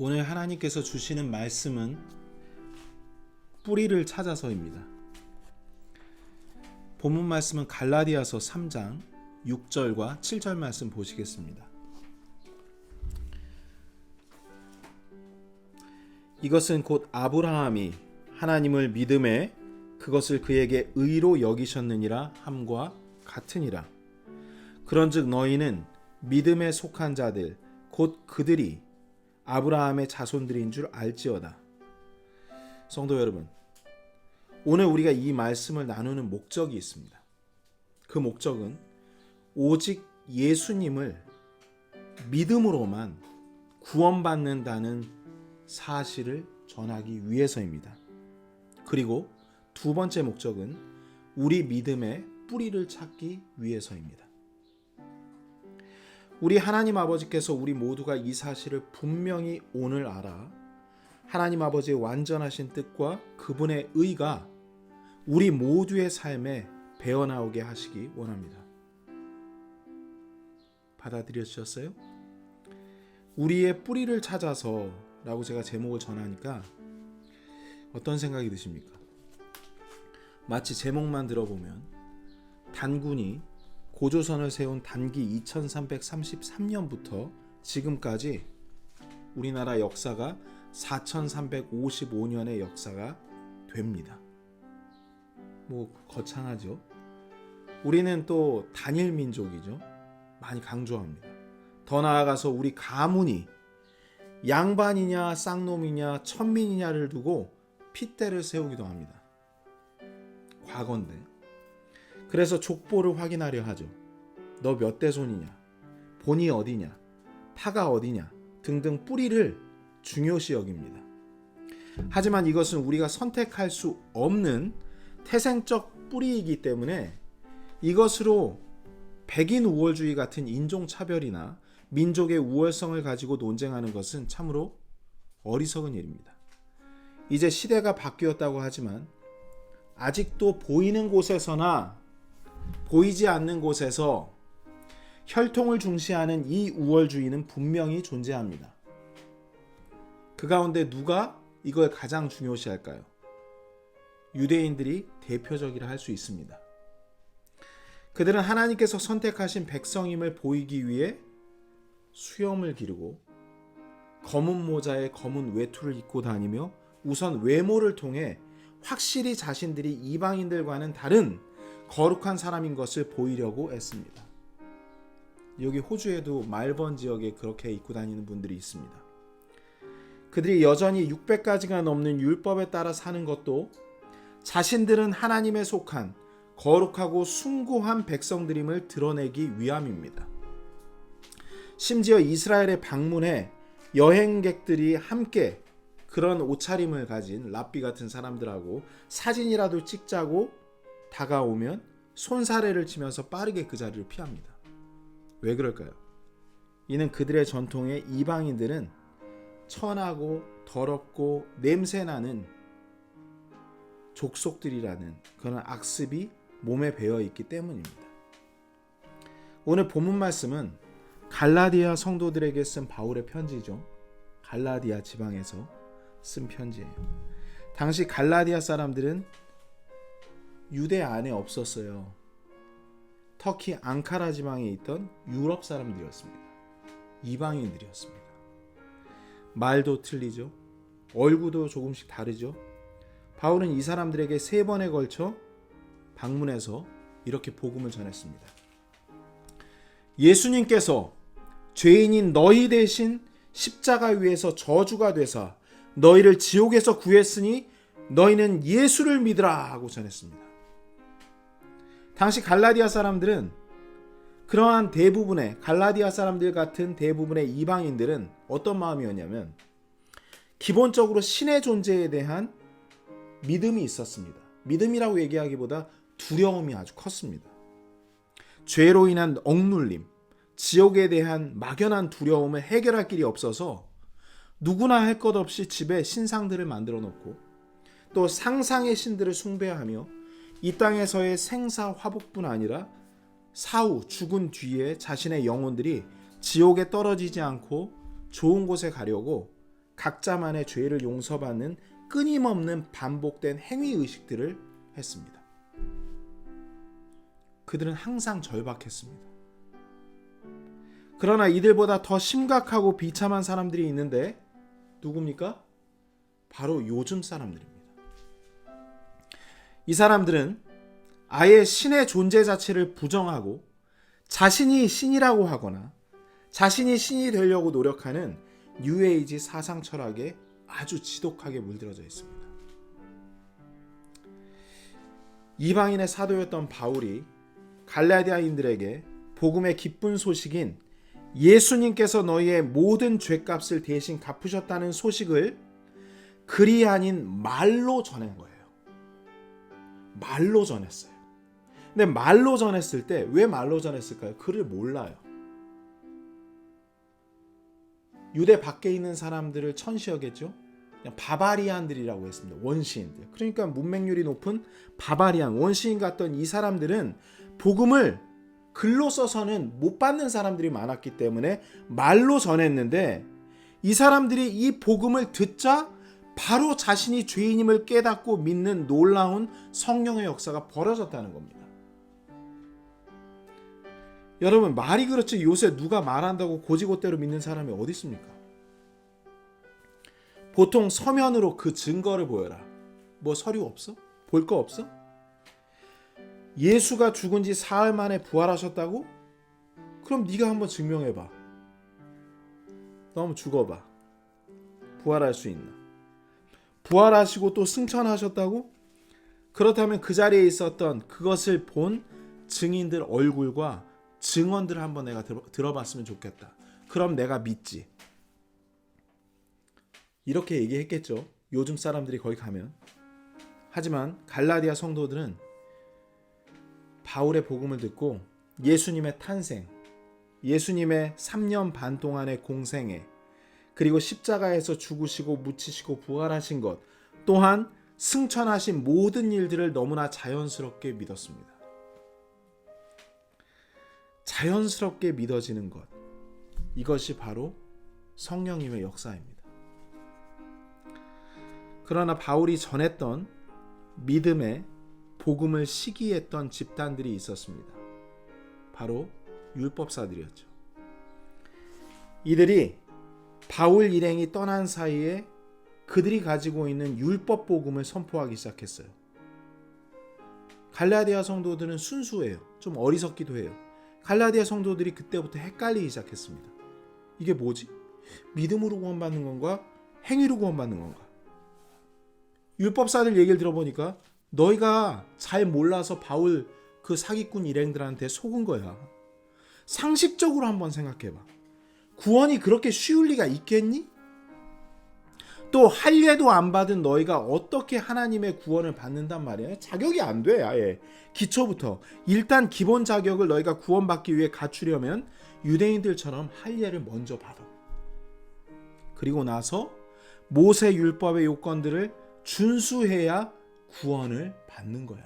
오늘 하나님께서 주시는 말씀은 뿌리를 찾아서입니다. 본문 말씀은 갈라디아서 3장 6절과 7절 말씀 보시겠습니다. 이것은 곧 아브라함이 하나님을 믿음에 그것을 그에게 의로 여기셨느니라 함과 같으니라. 그런즉 너희는 믿음에 속한 자들 곧 그들이 아브라함의 자손들인 줄 알지어다. 성도 여러분, 오늘 우리가 이 말씀을 나누는 목적이 있습니다. 그 목적은 오직 예수님을 믿음으로만 구원받는다는 사실을 전하기 위해서입니다. 그리고 두 번째 목적은 우리 믿음의 뿌리를 찾기 위해서입니다. 우리 하나님 아버지께서 우리 모두가 이 사실을 분명히 오늘 알아 하나님 아버지의 완전하신 뜻과 그분의 의가 우리 모두의 삶에 배어나오게 하시기 원합니다. 받아들여주셨어요? 우리의 뿌리를 찾아서 라고 제가 제목을 전하니까 어떤 생각이 드십니까? 마치 제목만 들어보면 단군이 고조선을 세운 단기 2333년부터 지금까지 우리나라 역사가 4355년의 역사가 됩니다. 거창하죠? 우리는 또 단일 민족이죠. 많이 강조합니다. 더 나아가서 우리 가문이 양반이냐 쌍놈이냐 천민이냐를 두고 핏대를 세우기도 합니다. 과거인데. 그래서 족보를 확인하려 하죠. 너 몇 대손이냐, 본이 어디냐, 파가 어디냐 등등 뿌리를 중요시 여깁니다. 하지만 이것은 우리가 선택할 수 없는 태생적 뿌리이기 때문에 이것으로 백인 우월주의 같은 인종차별이나 민족의 우월성을 가지고 논쟁하는 것은 참으로 어리석은 일입니다. 이제 시대가 바뀌었다고 하지만 아직도 보이는 곳에서나 보이지 않는 곳에서 혈통을 중시하는 이 우월주의는 분명히 존재합니다. 그 가운데 누가 이걸 가장 중요시할까요? 유대인들이 대표적이라 할 수 있습니다. 그들은 하나님께서 선택하신 백성임을 보이기 위해 수염을 기르고 검은 모자에 검은 외투를 입고 다니며 우선 외모를 통해 확실히 자신들이 이방인들과는 다른 거룩한 사람인 것을 보이려고 애씁니다. 여기 호주에도 말번 지역에 그렇게 입고 다니는 분들이 있습니다. 그들이 여전히 600가지가 넘는 율법에 따라 사는 것도 자신들은 하나님에 속한 거룩하고 숭고한 백성들임을 드러내기 위함입니다. 심지어 이스라엘에 방문해 여행객들이 함께 그런 옷차림을 가진 랍비 같은 사람들하고 사진이라도 찍자고 다가오면 손사래를 치면서 빠르게 그 자리를 피합니다. 왜 그럴까요? 이는 그들의 전통에 이방인들은 천하고 더럽고 냄새나는 족속들이라는 그런 악습이 몸에 배어 있기 때문입니다. 오늘 본문 말씀은 갈라디아 성도들에게 쓴 바울의 편지죠. 갈라디아 지방에서 쓴 편지예요. 당시 갈라디아 사람들은 유대 안에 없었어요. 터키 앙카라 지방에 있던 유럽 사람들이었습니다. 이방인들이었습니다. 말도 틀리죠. 얼굴도 조금씩 다르죠. 바울은 이 사람들에게 3번에 걸쳐 방문해서 이렇게 복음을 전했습니다. 예수님께서 죄인인 너희 대신 십자가 위에서 저주가 되사 너희를 지옥에서 구했으니 너희는 예수를 믿으라 하고 전했습니다. 당시 갈라디아 사람들은 그러한 대부분의 갈라디아 사람들 같은 대부분의 이방인들은 어떤 마음이었냐면 기본적으로 신의 존재에 대한 믿음이 있었습니다. 믿음이라고 얘기하기보다 두려움이 아주 컸습니다. 죄로 인한 억눌림, 지옥에 대한 막연한 두려움을 해결할 길이 없어서 누구나 할 것 없이 집에 신상들을 만들어 놓고 또 상상의 신들을 숭배하며 이 땅에서의 생사 화복뿐 아니라 사후 죽은 뒤에 자신의 영혼들이 지옥에 떨어지지 않고 좋은 곳에 가려고 각자만의 죄를 용서받는 끊임없는 반복된 행위의식들을 했습니다. 그들은 항상 절박했습니다. 그러나 이들보다 더 심각하고 비참한 사람들이 있는데 누굽니까? 바로 요즘 사람들입니다. 이 사람들은 아예 신의 존재 자체를 부정하고 자신이 신이라고 하거나 자신이 신이 되려고 노력하는 뉴에이지 사상 철학에 아주 지독하게 물들어져 있습니다. 이방인의 사도였던 바울이 갈라디아인들에게 복음의 기쁜 소식인 예수님께서 너희의 모든 죄값을 대신 갚으셨다는 소식을 글이 아닌 말로 전한 거예요. 말로 전했어요. 근데 말로 전했을 때 왜 말로 전했을까요? 글을 몰라요. 유대 밖에 있는 사람들을 천시 여겼죠. 그냥 바바리안들이라고 했습니다. 원시인들. 그러니까 문맹률이 높은 바바리안, 원시인 같던 이 사람들은 복음을 글로 써서는 못 받는 사람들이 많았기 때문에 말로 전했는데 이 사람들이 이 복음을 듣자 바로 자신이 죄인임을 깨닫고 믿는 놀라운 성령의 역사가 벌어졌다는 겁니다. 여러분, 말이 그렇지 요새 누가 말한다고 고지고대로 믿는 사람이 어디 있습니까? 보통 서면으로 그 증거를 보여라. 뭐 서류 없어? 볼 거 없어? 예수가 죽은 지 사흘 만에 부활하셨다고? 그럼 네가 한번 증명해봐. 너 한번 죽어봐. 부활할 수 있나? 부활하시고 또 승천하셨다고? 그렇다면 그 자리에 있었던 그것을 본 증인들 얼굴과 증언들을 한번 내가 들어봤으면 좋겠다. 그럼 내가 믿지. 이렇게 얘기했겠죠. 요즘 사람들이 거기 가면. 하지만 갈라디아 성도들은 바울의 복음을 듣고 예수님의 탄생, 예수님의 3년 반 동안의 공생애, 그리고 십자가에서 죽으시고 묻히시고 부활하신 것, 또한 승천하신 모든 일들을 너무나 자연스럽게 믿었습니다. 자연스럽게 믿어지는 것, 이것이 바로 성령님의 역사입니다. 그러나 바울이 전했던 믿음의 복음을 시기했던 집단들이 있었습니다. 바로 율법사들이었죠. 이들이 바울 일행이 떠난 사이에 그들이 가지고 있는 율법 복음을 선포하기 시작했어요. 갈라디아 성도들은 순수해요. 좀 어리석기도 해요. 갈라디아 성도들이 그때부터 헷갈리기 시작했습니다. 이게 뭐지? 믿음으로 구원받는 건가? 행위로 구원받는 건가? 율법사들 얘기를 들어보니까 너희가 잘 몰라서 바울 그 사기꾼 일행들한테 속은 거야. 상식적으로 한번 생각해봐. 구원이 그렇게 쉬울 리가 있겠니? 또 할례도 안 받은 너희가 어떻게 하나님의 구원을 받는단 말이야? 자격이 안 돼. 아예 기초부터 일단 기본 자격을 너희가 구원받기 위해 갖추려면 유대인들처럼 할례를 먼저 받아. 그리고 나서 모세 율법의 요건들을 준수해야 구원을 받는 거야.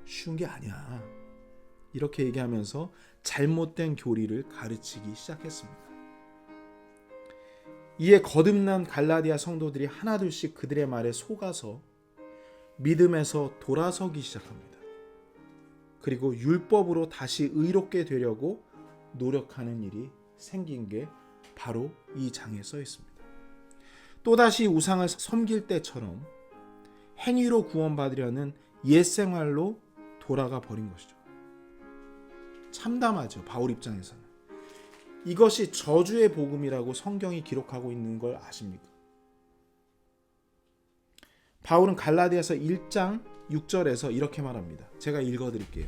쉬운 게 아니야. 이렇게 얘기하면서 잘못된 교리를 가르치기 시작했습니다. 이에 거듭난 갈라디아 성도들이 하나둘씩 그들의 말에 속아서 믿음에서 돌아서기 시작합니다. 그리고 율법으로 다시 의롭게 되려고 노력하는 일이 생긴 게 바로 이 장에 써 있습니다. 또다시 우상을 섬길 때처럼 행위로 구원받으려는 옛 생활로 돌아가 버린 것이죠. 참담하죠. 바울 입장에서는. 이것이 저주의 복음이라고 성경이 기록하고 있는 걸 아십니까? 바울은 갈라디아서 1장 6절에서 이렇게 말합니다. 제가 읽어드릴게요.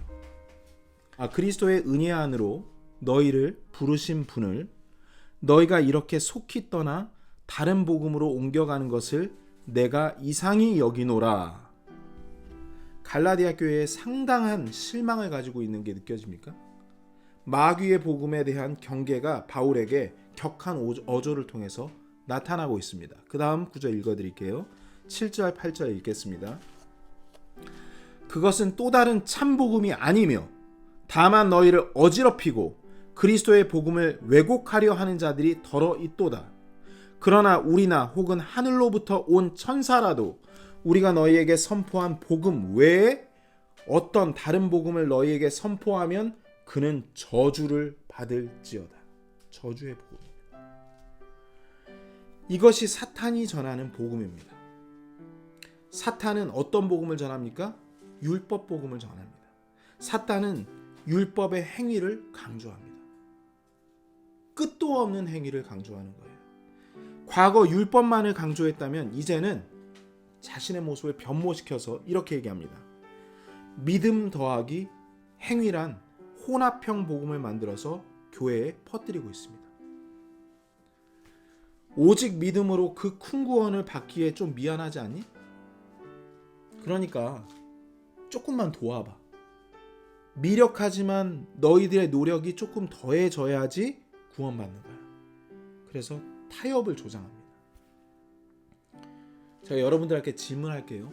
그리스도의 은혜 안으로 너희를 부르신 분을 너희가 이렇게 속히 떠나 다른 복음으로 옮겨가는 것을 내가 이상히 여기노라. 갈라디아 교회에 상당한 실망을 가지고 있는 게 느껴집니까? 마귀의 복음에 대한 경계가 바울에게 격한 어조를 통해서 나타나고 있습니다. 그 다음 구절 읽어드릴게요. 7절 8절 읽겠습니다. 그것은 또 다른 참복음이 아니며 다만 너희를 어지럽히고 그리스도의 복음을 왜곡하려 하는 자들이 더러 있도다. 그러나 우리나 혹은 하늘로부터 온 천사라도 우리가 너희에게 선포한 복음 외에 어떤 다른 복음을 너희에게 선포하면 그는 저주를 받을지어다. 저주의 복음입니다. 이것이 사탄이 전하는 복음입니다. 사탄은 어떤 복음을 전합니까? 율법 복음을 전합니다. 사탄은 율법의 행위를 강조합니다. 끝도 없는 행위를 강조하는 거예요. 과거 율법만을 강조했다면 이제는 자신의 모습을 변모시켜서 이렇게 얘기합니다. 믿음 더하기 행위란 혼합형 복음을 만들어서 교회에 퍼뜨리고 있습니다. 오직 믿음으로 그 큰 구원을 받기에 좀 미안하지 않니? 그러니까 조금만 도와봐. 미력하지만 너희들의 노력이 조금 더해져야지 구원받는 거야. 그래서 타협을 조장합니다. 제가 여러분들께 질문할게요.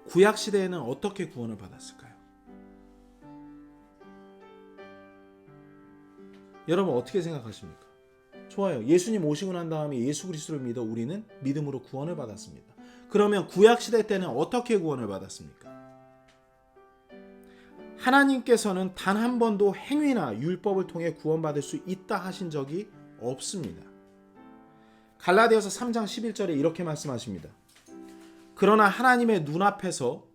구약 시대에는 어떻게 구원을 받았을까요? 여러분 어떻게 생각하십니까? 좋아요. 예수님 오시고 난 다음에 예수 그리스도를 믿어 우리는 믿음으로 구원을 받았습니다. 그러면 구약 시대 때는 어떻게 구원을 받았습니까? 하나님께서는 단 한 번도 행위나 율법을 통해 구원받을 수 있다 하신 적이 없습니다. 갈라디아서 3장 11절에 이렇게 말씀하십니다. 그러나 하나님의 눈앞에서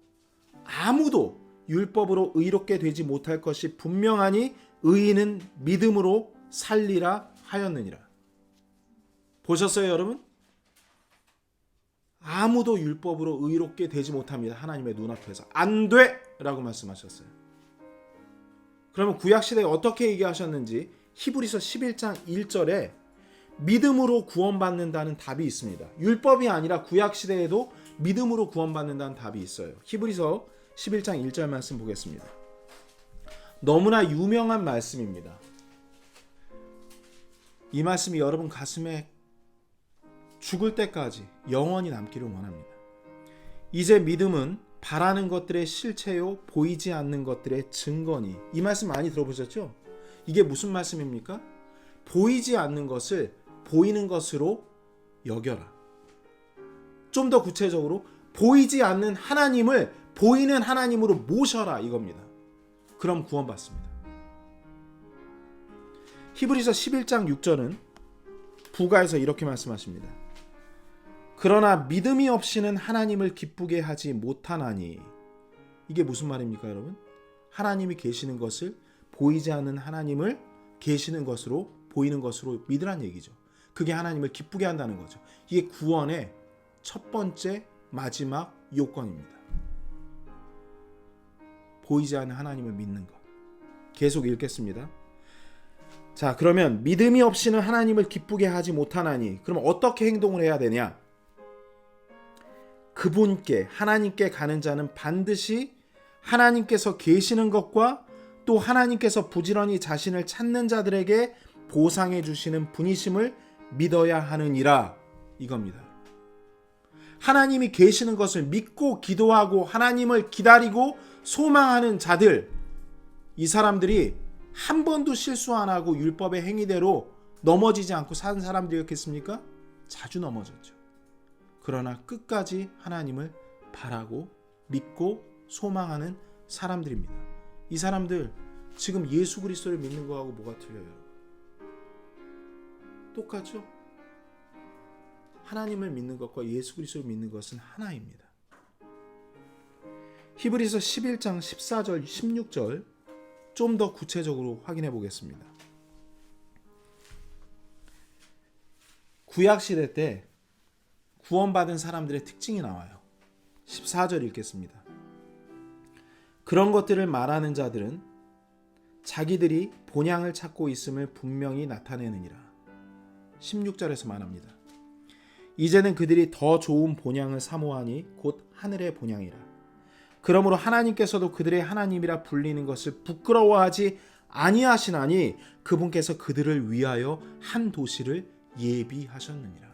아무도 율법으로 의롭게 되지 못할 것이 분명하니 의인은 믿음으로 살리라 하였느니라. 보셨어요, 여러분? 아무도 율법으로 의롭게 되지 못합니다. 하나님의 눈앞에서 안 돼! 라고 말씀하셨어요. 그러면 구약시대에 어떻게 얘기하셨는지 히브리서 11장 1절에 믿음으로 구원받는다는 답이 있습니다. 율법이 아니라 구약시대에도 믿음으로 구원받는다는 답이 있어요. 히브리서 11장 1절 말씀 보겠습니다. 너무나 유명한 말씀입니다. 이 말씀이 여러분 가슴에 죽을 때까지 영원히 남기를 원합니다. 이제 믿음은 바라는 것들의 실체요 보이지 않는 것들의 증거니. 이 말씀 많이 들어보셨죠? 이게 무슨 말씀입니까? 보이지 않는 것을 보이는 것으로 여겨라. 좀 더 구체적으로 보이지 않는 하나님을 보이는 하나님으로 모셔라 이겁니다. 그럼 구원받습니다. 히브리서 11장 6절은 부가에서 이렇게 말씀하십니다. 그러나 믿음이 없이는 하나님을 기쁘게 하지 못하나니. 이게 무슨 말입니까, 여러분? 하나님이 계시는 것을 보이지 않는 하나님을 계시는 것으로 보이는 것으로 믿으란 얘기죠. 그게 하나님을 기쁘게 한다는 거죠. 이게 구원의 첫 번째 마지막 요건입니다. 보이지 않는 하나님을 믿는 것. 계속 읽겠습니다. 자, 그러면 믿음이 없이는 하나님을 기쁘게 하지 못하나니. 그럼 어떻게 행동을 해야 되냐? 그분께 하나님께 가는 자는 반드시 하나님께서 계시는 것과 또 하나님께서 부지런히 자신을 찾는 자들에게 보상해 주시는 분이심을 믿어야 하느니라 이겁니다. 하나님이 계시는 것을 믿고 기도하고 하나님을 기다리고 소망하는 자들, 이 사람들이 한 번도 실수 안 하고 율법의 행위대로 넘어지지 않고 산 사람들이었겠습니까? 자주 넘어졌죠. 그러나 끝까지 하나님을 바라고 믿고 소망하는 사람들입니다. 이 사람들 지금 예수 그리스도를 믿는 거하고 뭐가 틀려요? 똑같죠? 하나님을 믿는 것과 예수 그리스도를 믿는 것은 하나입니다. 히브리서 11장 14절 16절 좀 더 구체적으로 확인해 보겠습니다. 구약시대 때 구원받은 사람들의 특징이 나와요. 14절 읽겠습니다. 그런 것들을 말하는 자들은 자기들이 본향을 찾고 있음을 분명히 나타내느니라. 16절에서 말합니다. 이제는 그들이 더 좋은 본향을 사모하니 곧 하늘의 본향이라. 그러므로 하나님께서도 그들의 하나님이라 불리는 것을 부끄러워하지 아니하시나니 그분께서 그들을 위하여 한 도시를 예비하셨느니라.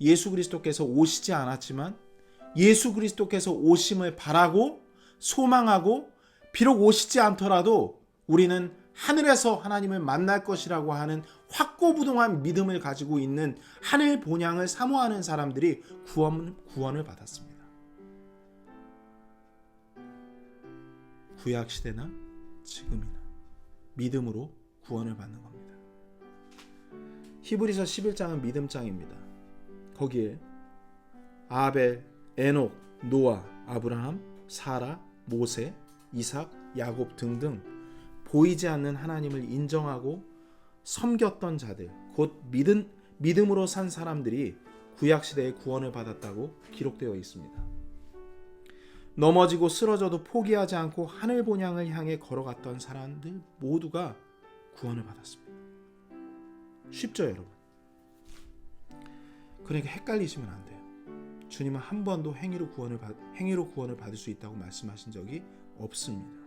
예수 그리스도께서 오시지 않았지만 예수 그리스도께서 오심을 바라고 소망하고 비록 오시지 않더라도 우리는 하늘에서 하나님을 만날 것이라고 하는 확고부동한 믿음을 가지고 있는 하늘 본향을 사모하는 사람들이 구원을 받았습니다. 구약 시대나 지금이나 믿음으로 구원을 받는 겁니다. 히브리서 11장은 믿음장입니다. 거기에 아벨, 에녹, 노아, 아브라함, 사라, 모세, 이삭, 야곱 등등 보이지 않는 하나님을 인정하고 섬겼던 자들, 곧 믿음으로 산 사람들이 구약시대에 구원을 받았다고 기록되어 있습니다. 넘어지고 쓰러져도 포기하지 않고 하늘 본향을 향해 걸어갔던 사람들 모두가 구원을 받았습니다. 쉽죠, 여러분? 그러니까 헷갈리시면 안 돼요. 주님은 한 번도 행위로 구원을 받을 수 있다고 말씀하신 적이 없습니다.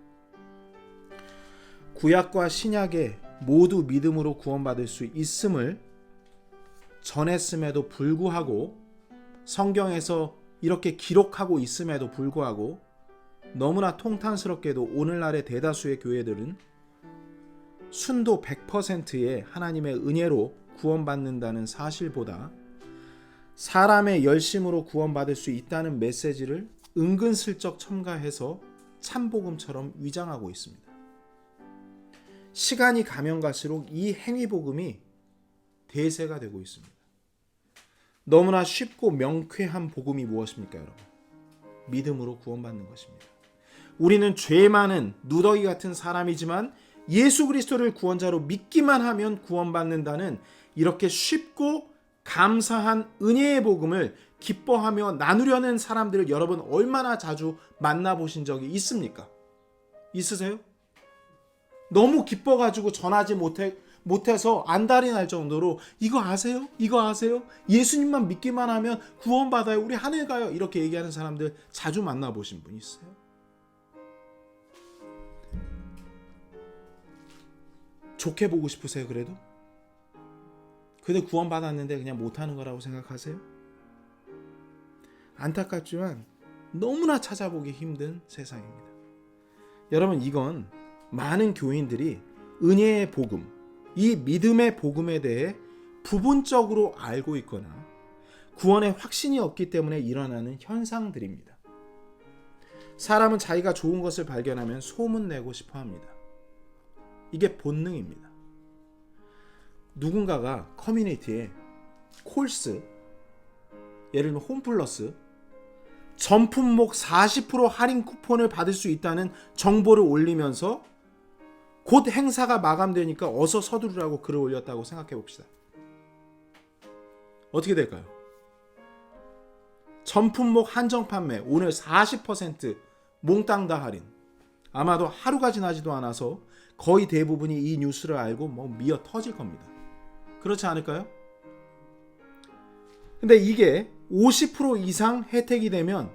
구약과 신약에 모두 믿음으로 구원받을 수 있음을 전했음에도 불구하고, 성경에서 이렇게 기록하고 있음에도 불구하고 너무나 통탄스럽게도 오늘날의 대다수의 교회들은 순도 100%의 하나님의 은혜로 구원받는다는 사실보다 사람의 열심으로 구원받을 수 있다는 메시지를 은근슬쩍 첨가해서 참복음처럼 위장하고 있습니다. 시간이 가면 갈수록 이 행위복음이 대세가 되고 있습니다. 너무나 쉽고 명쾌한 복음이 무엇입니까, 여러분? 믿음으로 구원받는 것입니다. 우리는 죄 많은 누더기 같은 사람이지만 예수 그리스도를 구원자로 믿기만 하면 구원받는다는 이렇게 쉽고 감사한 은혜의 복음을 기뻐하며 나누려는 사람들을 여러분 얼마나 자주 만나보신 적이 있습니까? 있으세요? 너무 기뻐가지고 전하지 못해서 안달이 날 정도로 이거 아세요? 이거 아세요? 예수님만 믿기만 하면 구원받아요. 우리 하늘 가요. 이렇게 얘기하는 사람들 자주 만나보신 분 있어요? 좋게 보고 싶으세요, 그래도? 근데 구원받았는데 그냥 못하는 거라고 생각하세요? 안타깝지만 너무나 찾아보기 힘든 세상입니다. 여러분, 이건 많은 교인들이 은혜의 복음, 이 믿음의 복음에 대해 부분적으로 알고 있거나 구원의 확신이 없기 때문에 일어나는 현상들입니다. 사람은 자기가 좋은 것을 발견하면 소문내고 싶어 합니다. 이게 본능입니다. 누군가가 커뮤니티에 콜스, 예를 들면 홈플러스, 전품목 40% 할인 쿠폰을 받을 수 있다는 정보를 올리면서 곧 행사가 마감되니까 어서 서두르라고 글을 올렸다고 생각해 봅시다. 어떻게 될까요? 전품목 한정 판매, 오늘 40% 몽땅 다 할인. 아마도 하루가 지나지도 않아서 거의 대부분이 이 뉴스를 알고 미어 터질 겁니다. 그렇지 않을까요? 근데 이게 50% 이상 혜택이 되면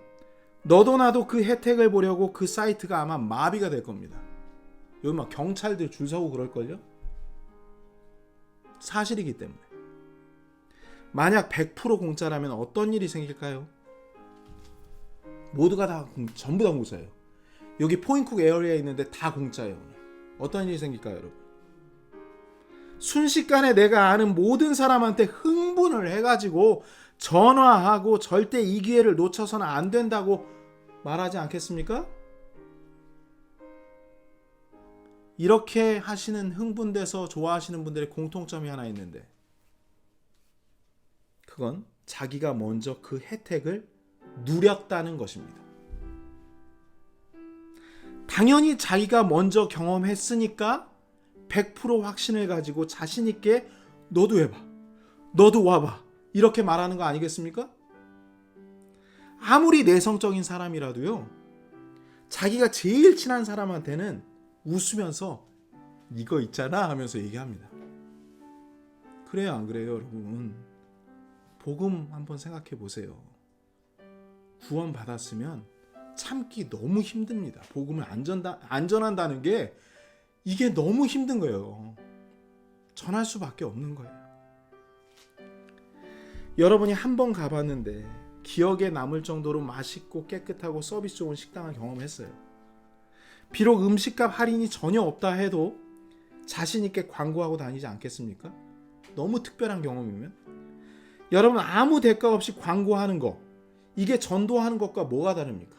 너도 나도 그 혜택을 보려고 그 사이트가 아마 마비가 될 겁니다. 여기 막 경찰들 줄 서고 그럴걸요? 사실이기 때문에. 만약 100% 공짜라면 어떤 일이 생길까요? 모두가 다 전부 다 공짜예요. 여기 포인쿡 에어리아에 있는데 다 공짜예요. 어떤 일이 생길까요, 여러분? 순식간에 내가 아는 모든 사람한테 흥분을 해가지고 전화하고 절대 이 기회를 놓쳐서는 안 된다고 말하지 않겠습니까? 이렇게 하시는, 흥분돼서 좋아하시는 분들의 공통점이 하나 있는데, 그건 자기가 먼저 그 혜택을 누렸다는 것입니다. 당연히 자기가 먼저 경험했으니까 100% 확신을 가지고 자신 있게 너도 해봐, 너도 와봐, 이렇게 말하는 거 아니겠습니까? 아무리 내성적인 사람이라도요, 자기가 제일 친한 사람한테는 웃으면서 이거 있잖아 하면서 얘기합니다. 그래요, 안 그래요, 여러분? 복음 한번 생각해 보세요. 구원 받았으면 참기 너무 힘듭니다. 복음을 안전한다는 게 이게 너무 힘든 거예요. 전할 수밖에 없는 거예요. 여러분이 한번 가봤는데 기억에 남을 정도로 맛있고 깨끗하고 서비스 좋은 식당을 경험했어요. 비록 음식값 할인이 전혀 없다 해도 자신 있게 광고하고 다니지 않겠습니까? 너무 특별한 경험이면. 여러분, 아무 대가 없이 광고하는 거, 이게 전도하는 것과 뭐가 다릅니까?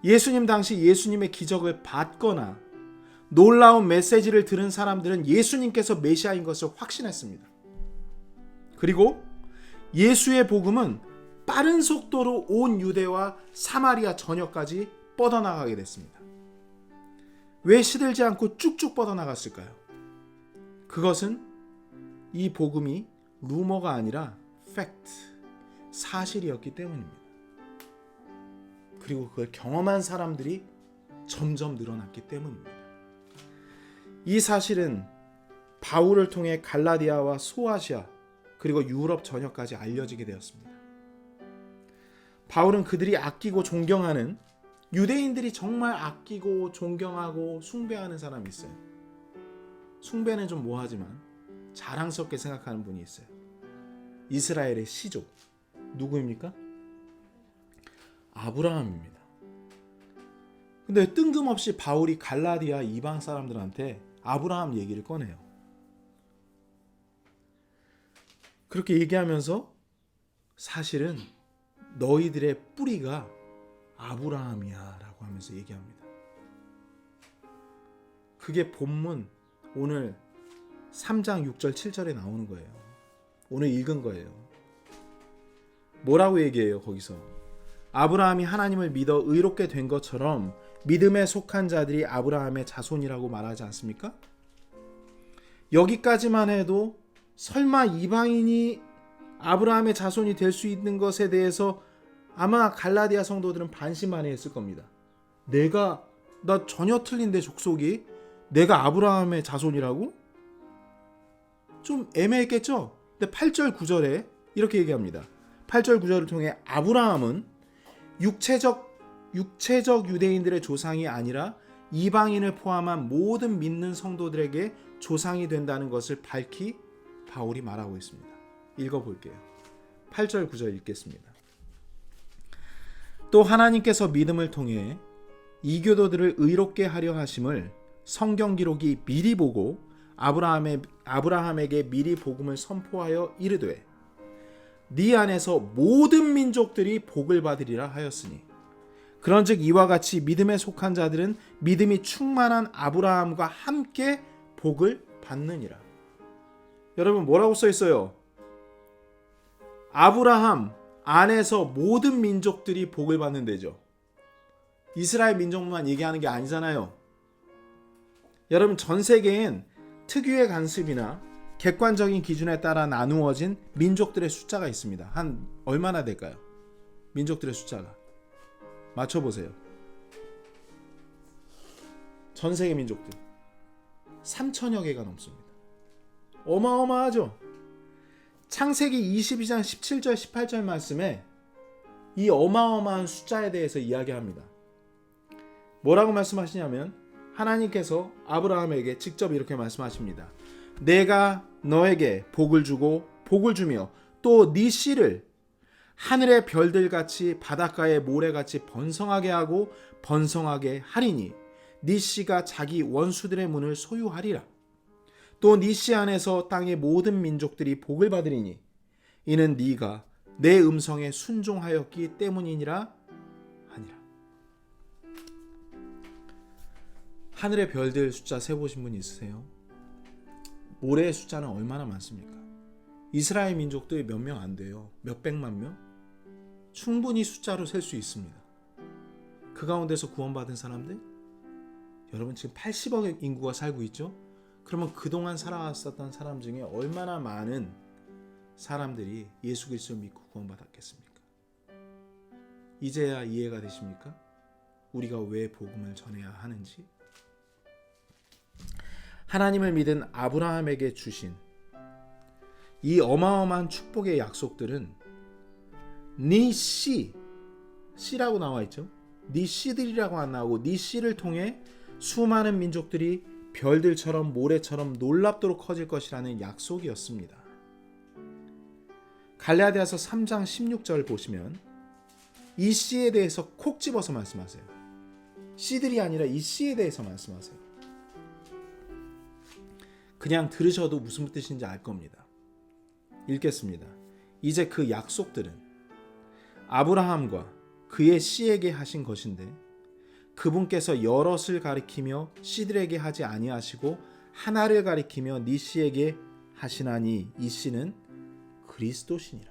예수님 당시 예수님의 기적을 받거나 놀라운 메시지를 들은 사람들은 예수님께서 메시아인 것을 확신했습니다. 그리고 예수의 복음은 빠른 속도로 온 유대와 사마리아 전역까지 뻗어나가게 됐습니다. 왜 시들지 않고 쭉쭉 뻗어나갔을까요? 그것은 이 복음이 루머가 아니라 팩트, 사실이었기 때문입니다. 그리고 그걸 경험한 사람들이 점점 늘어났기 때문입니다. 이 사실은 바울을 통해 갈라디아와 소아시아 그리고 유럽 전역까지 알려지게 되었습니다. 바울은 그들이 아끼고 존경하는, 유대인들이 정말 아끼고 존경하고 숭배하는 사람이 있어요. 숭배는 좀 뭐하지만 자랑스럽게 생각하는 분이 있어요. 이스라엘의 시족. 누구입니까? 아브라함입니다. 근데 뜬금없이 바울이 갈라디아 이방 사람들한테 아브라함 얘기를 꺼내요. 그렇게 얘기하면서 사실은 너희들의 뿌리가 아브라함이야 라고 하면서 얘기합니다. 그게 본문 오늘 3장 6절 7절에 나오는 거예요. 오늘 읽은 거예요. 뭐라고 얘기해요 거기서? 아브라함이 하나님을 믿어 의롭게 된 것처럼 믿음에 속한 자들이 아브라함의 자손이라고 말하지 않습니까? 여기까지만 해도 설마 이방인이 아브라함의 자손이 될 수 있는 것에 대해서 아마 갈라디아 성도들은 반신반의 했을 겁니다. 나 전혀 틀린데 족속이 내가 아브라함의 자손이라고? 좀 애매했겠죠? 근데 8절 9절에 이렇게 얘기합니다. 8절 9절을 통해 아브라함은 육체적 유대인들의 조상이 아니라 이방인을 포함한 모든 믿는 성도들에게 조상이 된다는 것을 밝히 바울이 말하고 있습니다. 읽어볼게요. 8절 9절 읽겠습니다. 또 하나님께서 믿음을 통해 이교도들을 의롭게 하려 하심을 성경 기록이 미리 보고 아브라함에게 미리 복음을 선포하여 이르되 네 안에서 모든 민족들이 복을 받으리라 하였으니 그런즉 이와 같이 믿음에 속한 자들은 믿음이 충만한 아브라함과 함께 복을 받느니라. 여러분 뭐라고 써 있어요? 아브라함 안에서 모든 민족들이 복을 받는다죠. 이스라엘 민족만 얘기하는 게 아니잖아요. 여러분 전 세계엔 특유의 관습이나 객관적인 기준에 따라 나누어진 민족들의 숫자가 있습니다. 한 얼마나 될까요? 민족들의 숫자가. 맞춰보세요. 전 세계 민족들 3천여 개가 넘습니다. 어마어마하죠? 창세기 22장 17절 18절 말씀에 이 어마어마한 숫자에 대해서 이야기합니다. 뭐라고 말씀하시냐면 하나님께서 아브라함에게 직접 이렇게 말씀하십니다. 내가 너에게 복을 주고 복을 주며 또 네 씨를 하늘의 별들같이 바닷가의 모래같이 번성하게 하고 번성하게 하리니 네 씨가 자기 원수들의 문을 소유하리라. 또 네 씨 안에서 땅의 모든 민족들이 복을 받으리니 이는 네가 내 음성에 순종하였기 때문이니라 하니라. 하늘의 별들 숫자 세보신 분 있으세요? 모래의 숫자는 얼마나 많습니까? 이스라엘 민족들이 몇 명 안 돼요. 몇 백만 명? 충분히 숫자로 셀 수 있습니다. 그 가운데서 구원받은 사람들? 여러분 지금 80억 인구가 살고 있죠? 그러면 그동안 살아왔었던 사람 중에 얼마나 많은 사람들이 예수 그리스도를 믿고 구원받았겠습니까? 이제야 이해가 되십니까? 우리가 왜 복음을 전해야 하는지? 하나님을 믿은 아브라함에게 주신 이 어마어마한 축복의 약속들은 네 씨라고 나와 있죠. 네 씨들이라고 안 나오고 네 씨를 통해 수많은 민족들이 별들처럼 모래처럼 놀랍도록 커질 것이라는 약속이었습니다. 갈라디아서 3장 16절 보시면 이 씨에 대해서 콕 집어서 말씀하세요. 씨들이 아니라 이 씨에 대해서 말씀하세요. 그냥 들으셔도 무슨 뜻인지 알 겁니다. 읽겠습니다. 이제 그 약속들은 아브라함과 그의 씨에게 하신 것인데 그분께서 여럿을 가리키며 씨들에게 하지 아니하시고 하나를 가리키며 네 씨에게 하시나니 이 씨는 그리스도시니라.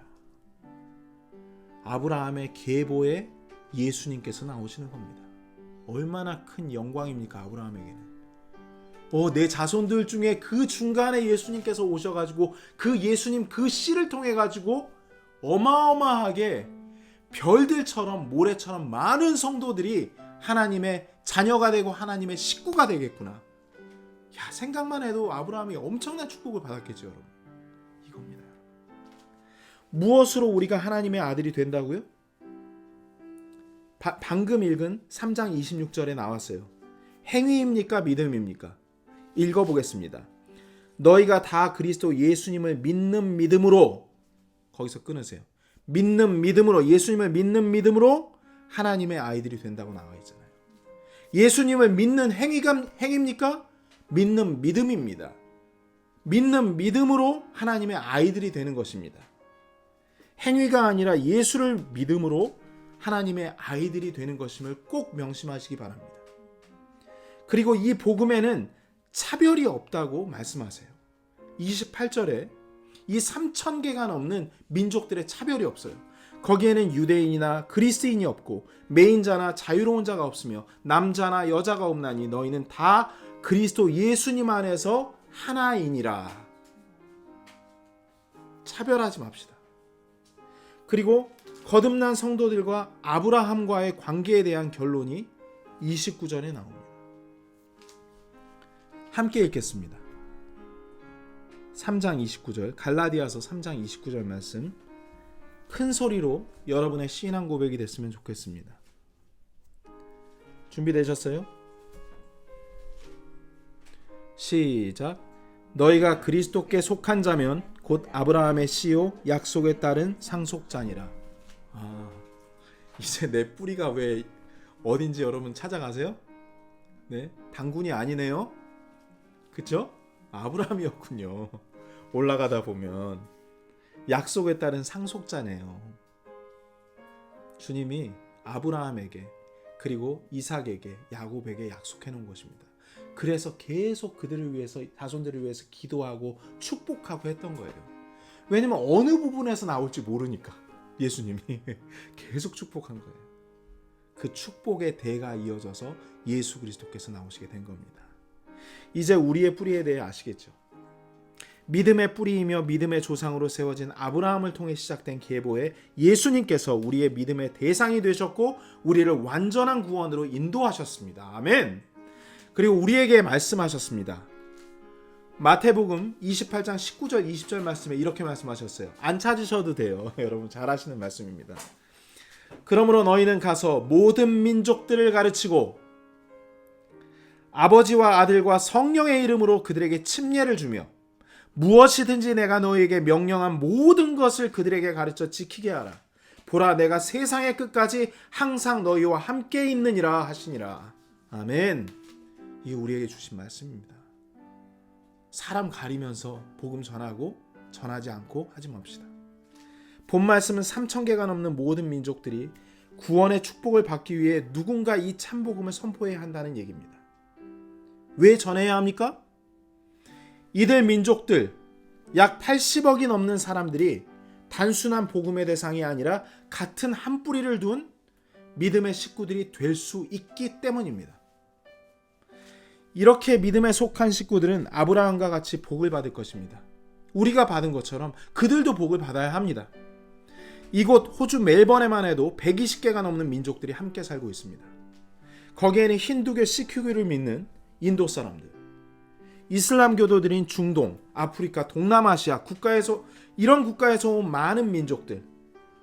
아브라함의 계보에 예수님께서 나오시는 겁니다. 얼마나 큰 영광입니까? 아브라함에게는. 내 자손들 중에 그 중간에 예수님께서 오셔가지고 그 예수님 그 씨를 통해 가지고 어마어마하게 별들처럼 모래처럼 많은 성도들이 하나님의 자녀가 되고 하나님의 식구가 되겠구나. 생각만 해도 아브라함이 엄청난 축복을 받았겠죠, 여러분. 이겁니다. 무엇으로 우리가 하나님의 아들이 된다고요? 방금 읽은 3장 26절에 나왔어요. 행위입니까? 믿음입니까? 읽어보겠습니다. 너희가 다 그리스도 예수님을 믿는 믿음으로, 거기서 끊으세요. 믿는 믿음으로, 예수님을 믿는 믿음으로 하나님의 아이들이 된다고 나와 있잖아요. 예수님을 믿는 행위입니까? 믿는 믿음입니다. 믿는 믿음으로 하나님의 아이들이 되는 것입니다. 행위가 아니라 예수를 믿음으로 하나님의 아이들이 되는 것임을 꼭 명심하시기 바랍니다. 그리고 이 복음에는 차별이 없다고 말씀하세요. 28절에 이 3,000개가 넘는 민족들의 차별이 없어요. 거기에는 유대인이나 그리스인이 없고 매인자나 자유로운 자가 없으며 남자나 여자가 없나니 너희는 다 그리스도 예수님 안에서 하나이니라. 차별하지 맙시다. 그리고 거듭난 성도들과 아브라함과의 관계에 대한 결론이 29절에 나옵니다. 함께 읽겠습니다. 3장 29절, 갈라디아서 3장 29절 말씀 큰 소리로 여러분의 신앙 고백이 됐으면 좋겠습니다. 준비되셨어요? 시작. 너희가 그리스도께 속한 자면 곧 아브라함의 씨요 약속에 따른 상속자니라. 이제 내 뿌리가 왜 어딘지 여러분 찾아가세요? 네, 당군이 아니네요. 그쵸? 아브라함이었군요. 올라가다 보면 약속에 따른 상속자네요. 주님이 아브라함에게 그리고 이삭에게 야곱에게 약속해 놓은 것입니다. 그래서 계속 그들을 위해서, 자손들을 위해서 기도하고 축복하고 했던 거예요. 왜냐면 어느 부분에서 나올지 모르니까 예수님이 계속 축복한 거예요. 그 축복의 대가 이어져서 예수 그리스도께서 나오시게 된 겁니다. 이제 우리의 뿌리에 대해 아시겠죠? 믿음의 뿌리이며 믿음의 조상으로 세워진 아브라함을 통해 시작된 계보에 예수님께서 우리의 믿음의 대상이 되셨고 우리를 완전한 구원으로 인도하셨습니다. 아멘. 그리고 우리에게 말씀하셨습니다. 마태복음 28장 19절 20절 말씀에 이렇게 말씀하셨어요. 안 찾으셔도 돼요. 여러분 잘 아시는 말씀입니다. 그러므로 너희는 가서 모든 민족들을 가르치고 아버지와 아들과 성령의 이름으로 그들에게 침례를 주며 무엇이든지 내가 너희에게 명령한 모든 것을 그들에게 가르쳐 지키게 하라. 보라, 내가 세상의 끝까지 항상 너희와 함께 있느니라 하시니라. 아멘. 이게 우리에게 주신 말씀입니다. 사람 가리면서 복음 전하고 전하지 않고 하지 맙시다. 본 말씀은 3,000개가 넘는 모든 민족들이 구원의 축복을 받기 위해 누군가 이 참복음을 선포해야 한다는 얘기입니다. 왜 전해야 합니까? 이들 민족들 약 80억이 넘는 사람들이 단순한 복음의 대상이 아니라 같은 한 뿌리를 둔 믿음의 식구들이 될 수 있기 때문입니다. 이렇게 믿음에 속한 식구들은 아브라함과 같이 복을 받을 것입니다. 우리가 받은 것처럼 그들도 복을 받아야 합니다. 이곳 호주 멜번에만 해도 120개가 넘는 민족들이 함께 살고 있습니다. 거기에는 힌두교, 시크교를 믿는 인도 사람들, 이슬람교도들인 중동, 아프리카, 동남아시아 이런 국가에서 온 많은 민족들,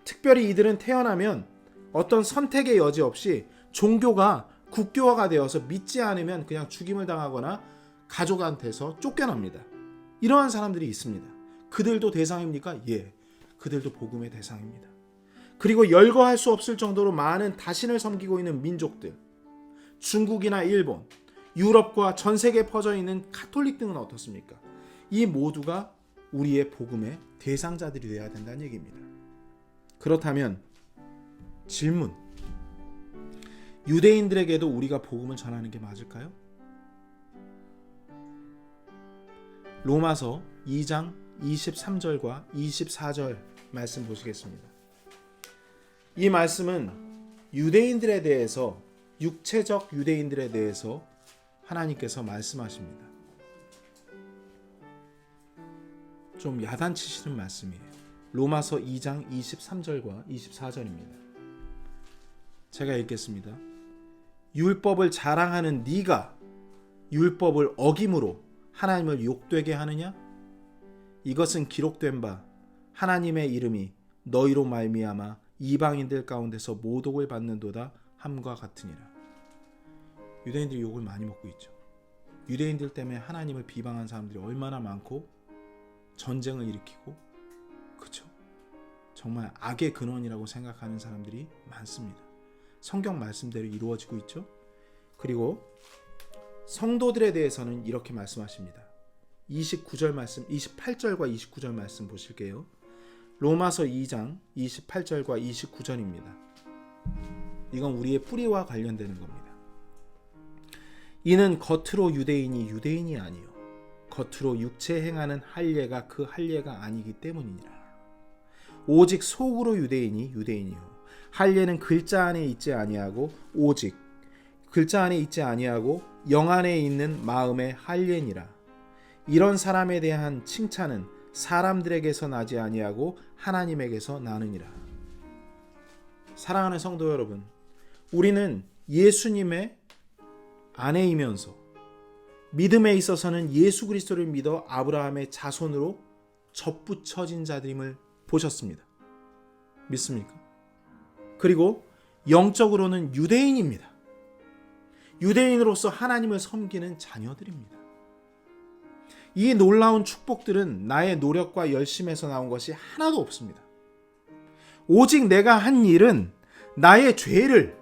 특별히 이들은 태어나면 어떤 선택의 여지 없이 종교가 국교화가 되어서 믿지 않으면 그냥 죽임을 당하거나 가족한테서 쫓겨납니다. 이러한 사람들이 있습니다. 그들도 대상입니까? 예, 그들도 복음의 대상입니다. 그리고 열거할 수 없을 정도로 많은 다신을 섬기고 있는 민족들, 중국이나 일본, 유럽과 전 세계에 퍼져 있는 가톨릭 등은 어떻습니까? 이 모두가 우리의 복음의 대상자들이 되어야 된다는 얘기입니다. 그렇다면 질문, 유대인들에게도 우리가 복음을 전하는 게 맞을까요? 로마서 2장 23절과 24절 말씀 보시겠습니다. 이 말씀은 유대인들에 대해서, 육체적 유대인들에 대해서 하나님께서 말씀하십니다. 좀 야단치시는 말씀이에요. 로마서 2장 23절과 24절입니다. 제가 읽겠습니다. 율법을 자랑하는 네가 율법을 어김으로 하나님을 욕되게 하느냐? 이것은 기록된 바 하나님의 이름이 너희로 말미암아 이방인들 가운데서 모독을 받는도다 함과 같으니라. 유대인들이 욕을 많이 먹고 있죠. 유대인들 때문에 하나님을 비방한 사람들이 얼마나 많고 전쟁을 일으키고, 그렇죠? 정말 악의 근원이라고 생각하는 사람들이 많습니다. 성경 말씀대로 이루어지고 있죠. 그리고 성도들에 대해서는 이렇게 말씀하십니다. 29절 말씀, 28절과 29절 말씀 보실게요. 로마서 2장 28절과 29절입니다. 이건 우리의 뿌리와 관련되는 겁니다. 이는 겉으로 유대인이 유대인이 아니요 겉으로 육체 행하는 할례가 그 할례가 아니기 때문이니라. 오직 속으로 유대인이 유대인이요 할례는 글자 안에 있지 아니하고 오직 글자 안에 있지 아니하고 영 안에 있는 마음의 할례니라. 이런 사람에 대한 칭찬은 사람들에게서 나지 아니하고 하나님에게서 나느니라. 사랑하는 성도 여러분, 우리는 예수님의 아내이면서 믿음에 있어서는 예수 그리스도를 믿어 아브라함의 자손으로 접붙여진 자들임을 보셨습니다. 믿습니까? 그리고 영적으로는 유대인입니다. 유대인으로서 하나님을 섬기는 자녀들입니다. 이 놀라운 축복들은 나의 노력과 열심에서 나온 것이 하나도 없습니다. 오직 내가 한 일은 나의 죄를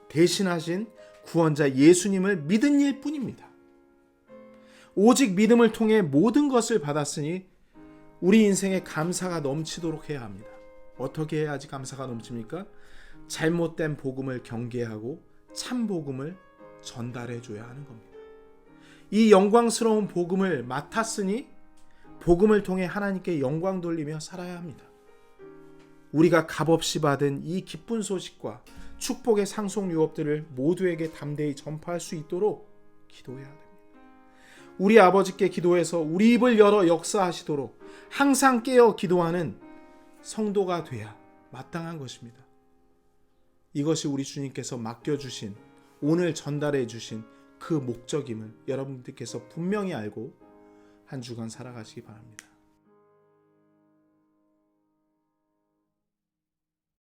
대신하신 구원자 예수님을 믿은 일 뿐입니다. 오직 믿음을 통해 모든 것을 받았으니 우리 인생에 감사가 넘치도록 해야 합니다. 어떻게 해야지 감사가 넘칩니까? 잘못된 복음을 경계하고 참 복음을 전달해 줘야 하는 겁니다. 이 영광스러운 복음을 맡았으니 복음을 통해 하나님께 영광 돌리며 살아야 합니다. 우리가 값없이 받은 이 기쁜 소식과 축복의 상속 유업들을 모두에게 담대히 전파할 수 있도록 기도해야 됩니다. 우리 아버지께 기도해서 우리 입을 열어 역사하시도록 항상 깨어 기도하는 성도가 돼야 마땅한 것입니다. 이것이 우리 주님께서 맡겨주신, 오늘 전달해 주신 그 목적임을 여러분들께서 분명히 알고 한 주간 살아가시기 바랍니다.